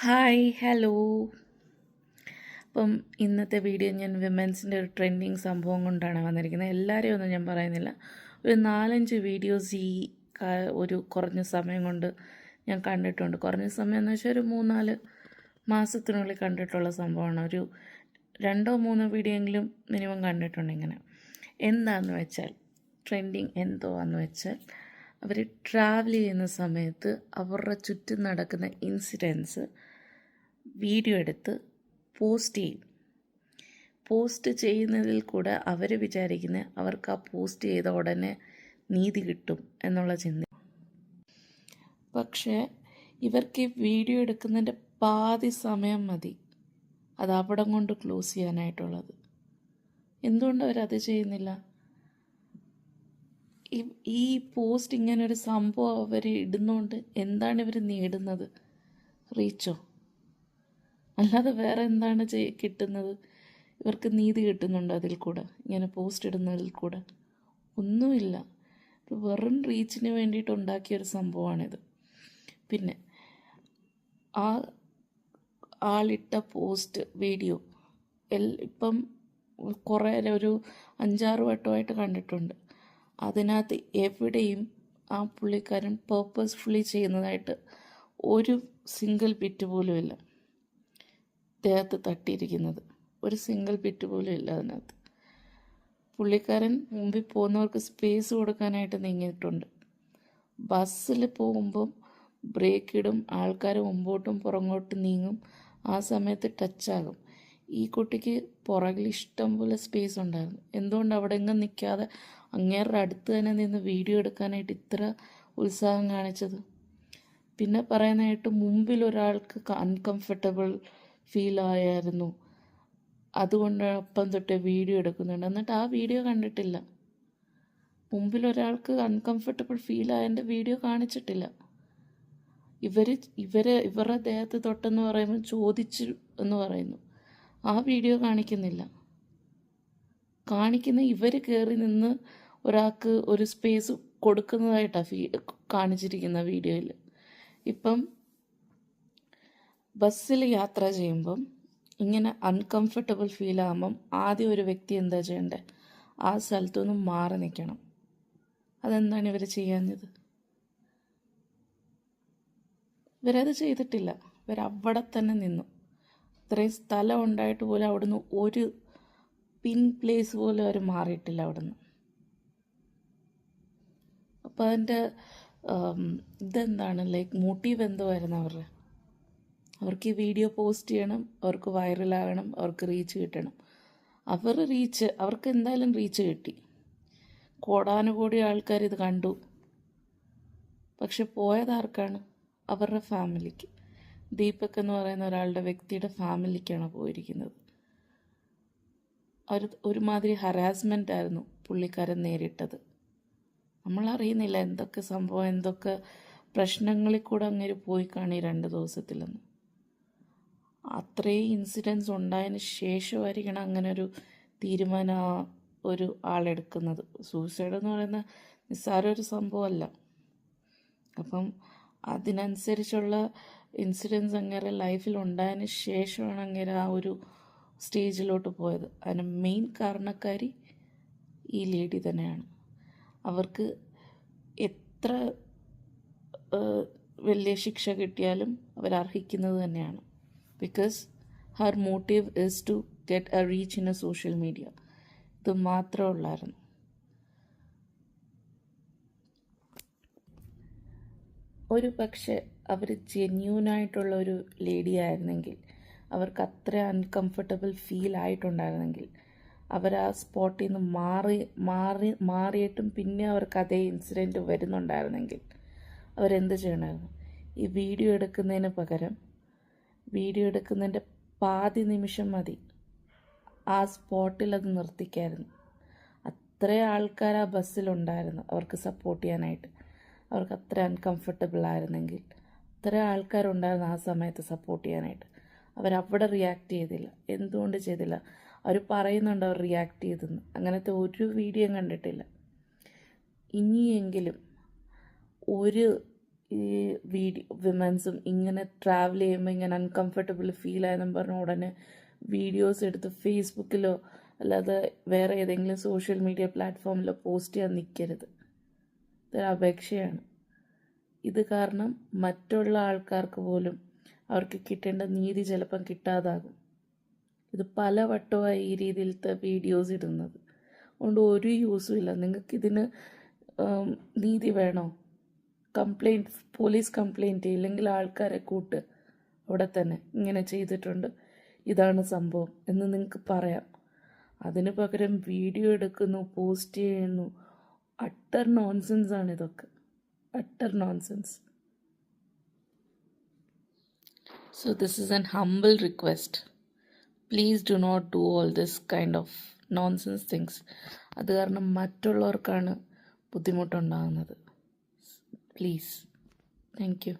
Hi hello. അപ്പം ഇന്നത്തെ video ഞാൻ വിമൻസിൻ്റെ ഒരു ട്രെൻഡിങ് സംഭവം കൊണ്ടാണ് വന്നിരിക്കുന്നത്. എല്ലാവരെയും ഒന്നും ഞാൻ പറയുന്നില്ല. ഒരു 4-5 വീഡിയോസ് ഒരു കുറഞ്ഞ സമയം കൊണ്ട് ഞാൻ കണ്ടിട്ടുണ്ട്. കുറഞ്ഞ സമയം എന്ന് വെച്ചാൽ ഒരു 3-4 മാസത്തിനുള്ളിൽ കണ്ടിട്ടുള്ള സംഭവമാണ്. ഒരു 2-3 വീഡിയോ എങ്കിലും മിനിമം കണ്ടിട്ടുണ്ട്. ഇങ്ങനെ എന്താണെന്ന് വെച്ചാൽ ട്രെൻഡിങ് എന്തോന്ന് വെച്ചാൽ അവർ ട്രാവൽ ചെയ്യുന്ന സമയത്ത് അവരുടെ ചുറ്റും നടക്കുന്ന ഇൻസിഡൻസ് വീഡിയോ എടുത്ത് പോസ്റ്റ് ചെയ്യും. പോസ്റ്റ് ചെയ്യുന്നതിൽ കൂടെ അവർ വിചാരിക്കുന്നത് അവർക്ക് ആ പോസ്റ്റ് ചെയ്ത ഉടനെ നീതി കിട്ടും എന്നുള്ള ചിന്ത. പക്ഷേ ഇവർക്ക് ഈ വീഡിയോ എടുക്കുന്നതിൻ്റെ പാതി സമയം മതി അത് അവിടം കൊണ്ട് ക്ലോസ് ചെയ്യാനായിട്ടുള്ളത്. എന്തുകൊണ്ട് അവരത് ചെയ്യുന്നില്ല? ഈ പോസ്റ്റ് ഇങ്ങനൊരു സംഭവം അവർ ഇടുന്നതുകൊണ്ട് എന്താണ് ഇവർ നേടുന്നത്? റീച്ചോ? അല്ലാതെ വേറെ എന്താണ് കിട്ടുന്നത്? ഇവർക്ക് നീതി കിട്ടുന്നുണ്ട് അതിൽ കൂടെ? ഇങ്ങനെ പോസ്റ്റ് ഇടുന്നതിൽ കൂടെ ഒന്നുമില്ല. വെറും റീച്ചിന് വേണ്ടിയിട്ട് ഉണ്ടാക്കിയൊരു സംഭവമാണിത്. പിന്നെ ആ ആളിട്ട പോസ്റ്റ് വീഡിയോ ഇപ്പം കുറേ ഒരു 5-6 വട്ടമായിട്ട് കണ്ടിട്ടുണ്ട്. അതിനകത്ത് എവിടെയും ആ പുള്ളിക്കാരൻ പേർപ്പസ്ഫുള്ളി ചെയ്യുന്നതായിട്ട് ഒരു സിംഗിൾ ബിറ്റ് പോലും ഇല്ല. ദേഹത്ത് തട്ടിയിരിക്കുന്നത് ഒരു സിംഗിൾ ബിറ്റ് പോലും ഇല്ല അതിനകത്ത്. പുള്ളിക്കാരൻ മുമ്പിൽ പോകുന്നവർക്ക് സ്പേസ് കൊടുക്കാനായിട്ട് നീങ്ങിയിട്ടുണ്ട്. ബസ്സിൽ പോകുമ്പം ബ്രേക്ക് ഇടും, ആൾക്കാർ മുമ്പോട്ടും പുറകോട്ടും നീങ്ങും, ആ സമയത്ത് ടച്ചാകും. ഈ കുട്ടിക്ക് പുറകിൽ ഇഷ്ടം പോലെ സ്പേസ് ഉണ്ടായിരുന്നു. എന്തുകൊണ്ട് അവിടെ എങ്ങും നിൽക്കാതെ അങ്ങേരുടെ അടുത്ത് തന്നെ നിന്ന് വീഡിയോ എടുക്കാനായിട്ട് ഇത്ര ഉത്സാഹം കാണിച്ചത്? പിന്നെ പറയാനായിട്ട് മുമ്പിൽ ഒരാൾക്ക് അൺകംഫർട്ടബിൾ ഫീൽ ആയിരുന്നു, അതുകൊണ്ട് അപ്പം തൊട്ടേ വീഡിയോ എടുക്കുന്നുണ്ട്. എന്നിട്ട് ആ വീഡിയോ കണ്ടിട്ടില്ല. മുമ്പിൽ ഒരാൾക്ക് അൺകംഫർട്ടബിൾ ഫീൽ ആയതിൻ്റെ വീഡിയോ കാണിച്ചിട്ടില്ല. ഇവരുടെ ദേഹത്ത് തൊട്ടെന്ന് പറയുമ്പോൾ ചോദിച്ചു എന്ന് പറയുന്നു, ആ വീഡിയോ കാണിക്കുന്നില്ല. കാണിക്കുന്ന ഇവർ കയറി നിന്ന് ഒരാൾക്ക് ഒരു സ്പേസ് കൊടുക്കുന്നതായിട്ടാണ് കാണിച്ചിരിക്കുന്ന വീഡിയോയിൽ. ഇപ്പം ബസ്സിൽ യാത്ര ചെയ്യുമ്പം ഇങ്ങനെ അൺകംഫർട്ടബിൾ ഫീൽ ആകുമ്പം ആദ്യം ഒരു വ്യക്തി എന്താ ചെയ്യേണ്ടത്? ആ സ്ഥലത്തുനിന്ന് മാറി നിൽക്കണം. അതെന്താണ് ഇവർ ചെയ്യാഞ്ഞത്? ഇവരത് ചെയ്തിട്ടില്ല. ഇവരവിടെ തന്നെ നിന്നു. ഇത്രയും സ്ഥലം ഉണ്ടായിട്ട് പോലും അവിടുന്ന് ഒരു പിൻ പ്ലേസ് പോലും അവർ മാറിയിട്ടില്ല അവിടുന്ന്. അപ്പോൾ അതിൻ്റെ ഇതെന്താണ്, ലൈക്ക് മോട്ടീവ് എന്തുമായിരുന്നു അവരുടെ? അവർക്ക് ഈ വീഡിയോ പോസ്റ്റ് ചെയ്യണം, അവർക്ക് വൈറലാകണം, അവർക്ക് റീച്ച് കിട്ടണം. അവർക്ക് എന്തായാലും റീച്ച് കിട്ടി. കോടാനുകോടി ആൾക്കാർ ഇത് കണ്ടു. പക്ഷെ പോയത് ആർക്കാണ്? അവരുടെ ഫാമിലിക്ക്. ദീപക് എന്ന് പറയുന്ന ഒരാളുടെ വ്യക്തിയുടെ ഫാമിലിക്കാണ് പോയിരിക്കുന്നത്. ഒരുമാതിരി ഹരാസ്മെൻ്റ് ആയിരുന്നു പുള്ളിക്കാരൻ നേരിട്ടത്. നമ്മളറിയുന്നില്ല എന്തൊക്കെ സംഭവം, എന്തൊക്കെ പ്രശ്നങ്ങളിൽ കൂടെ അങ്ങനെ പോയി കാണി 2 ദിവസത്തിലൊന്നും. അത്രയും ഇൻസിഡൻസ് ഉണ്ടായതിന് ശേഷമായിരിക്കണം അങ്ങനെ ഒരു തീരുമാനം ഒരു ആളെടുക്കുന്നത്. സൂസൈഡ് എന്ന് പറയുന്ന നിസ്സാര ഒരു സംഭവമല്ല. അപ്പം അതിനനുസരിച്ചുള്ള ഇൻസിഡൻസ് അങ്ങനെ ലൈഫിൽ ഉണ്ടായതിന് ശേഷമാണ് അങ്ങനെ ആ ഒരു സ്റ്റേജിലോട്ട് പോയത്. അതിന് മെയിൻ കാരണക്കാരി ഈ ലേഡി തന്നെയാണ്. അവർക്ക് എത്ര വലിയ ശിക്ഷ കിട്ടിയാലും അവരർഹിക്കുന്നത് തന്നെയാണ്. Because her motive is to get a reach in a social media. ഇത് മാത്രമേ ഉള്ളായിരുന്നു. ഒരു പക്ഷേ അവർ ജെന്യൂനായിട്ടുള്ള ഒരു ലേഡി ആയിരുന്നെങ്കിൽ, അവർക്ക് അത്ര അൺകംഫർട്ടബിൾ ഫീൽ ആയിട്ടുണ്ടായിരുന്നെങ്കിൽ, അവർ ആ സ്പോട്ടിൽ നിന്ന് മാറിയിട്ടും പിന്നെ അവർക്ക് അതേ ഇൻസിഡൻറ്റ് വരുന്നുണ്ടായിരുന്നെങ്കിൽ അവരെന്ത് ചെയ്യണമായിരുന്നു? ഈ വീഡിയോ എടുക്കുന്നതിന് പകരം വീഡിയോ എടുക്കുന്നതിൻ്റെ പാതി നിമിഷം മതി ആ സ്പോട്ടിൽ അത് നിർത്തിക്കായിരുന്നു. അത്ര ആൾക്കാർ ആ ബസ്സിലുണ്ടായിരുന്നു അവർക്ക് സപ്പോർട്ട് ചെയ്യാനായിട്ട്. അവർക്ക് അത്ര അൺകംഫർട്ടബിൾ ആയിരുന്നെങ്കിൽ അത്ര ആൾക്കാരുണ്ടായിരുന്നു ആ സമയത്ത് സപ്പോർട്ട് ചെയ്യാനായിട്ട്. അവരവിടെ റിയാക്ട് ചെയ്തില്ല. എന്തുകൊണ്ട് ചെയ്തില്ല? അവർ പറയുന്നുണ്ട് അവർ റിയാക്ട് ചെയ്തെന്ന്. അങ്ങനത്തെ ഒരു വീഡിയോയും കണ്ടിട്ടില്ല. ഇനിയെങ്കിലും ഒരു ഈ വിമൻസും ഇങ്ങനെ ട്രാവൽ ചെയ്യുമ്പോൾ ഇങ്ങനെ അൺകംഫർട്ടബിൾ ഫീൽ ആയെന്നും പറഞ്ഞ ഉടനെ വീഡിയോസ് എടുത്ത് ഫേസ്ബുക്കിലോ അല്ലാതെ വേറെ ഏതെങ്കിലും സോഷ്യൽ മീഡിയ പ്ലാറ്റ്ഫോമിലോ പോസ്റ്റ് ചെയ്യാൻ നിൽക്കരുത്. ഇതൊരു അപേക്ഷയാണ്. ഇത് കാരണം മറ്റുള്ള ആൾക്കാർക്ക് പോലും അവർക്ക് കിട്ടേണ്ട നീതി ചിലപ്പം കിട്ടാതാകും. ഇത് പല വട്ടമായി ഈ രീതിയിലത്തെ വീഡിയോസ് ഇടുന്നത്. അതുകൊണ്ട് ഒരു യൂസും ഇല്ല. നിങ്ങൾക്കിതിന് നീതി വേണോ? പോലീസ് കംപ്ലയിൻറ്റ് ഇല്ലെങ്കിൽ ആൾക്കാരെ കൂട്ട് അവിടെ തന്നെ ഇങ്ങനെ ചെയ്തിട്ടുണ്ട്, ഇതാണ് സംഭവം എന്ന് നിങ്ങൾക്ക് പറയാം. അതിന് പകരം വീഡിയോ എടുക്കുന്നു, പോസ്റ്റ് ചെയ്യുന്നു. അട്ടർ നോൺസെൻസ് ആണ് ഇതൊക്കെ, utter nonsense. So this is an humble request. Please do not do all this kind of nonsense things. അത് കാരണം മറ്റുള്ളവർക്കാണ് ബുദ്ധിമുട്ടുണ്ടാകുന്നത്. പ്ലീസ്. Thank you.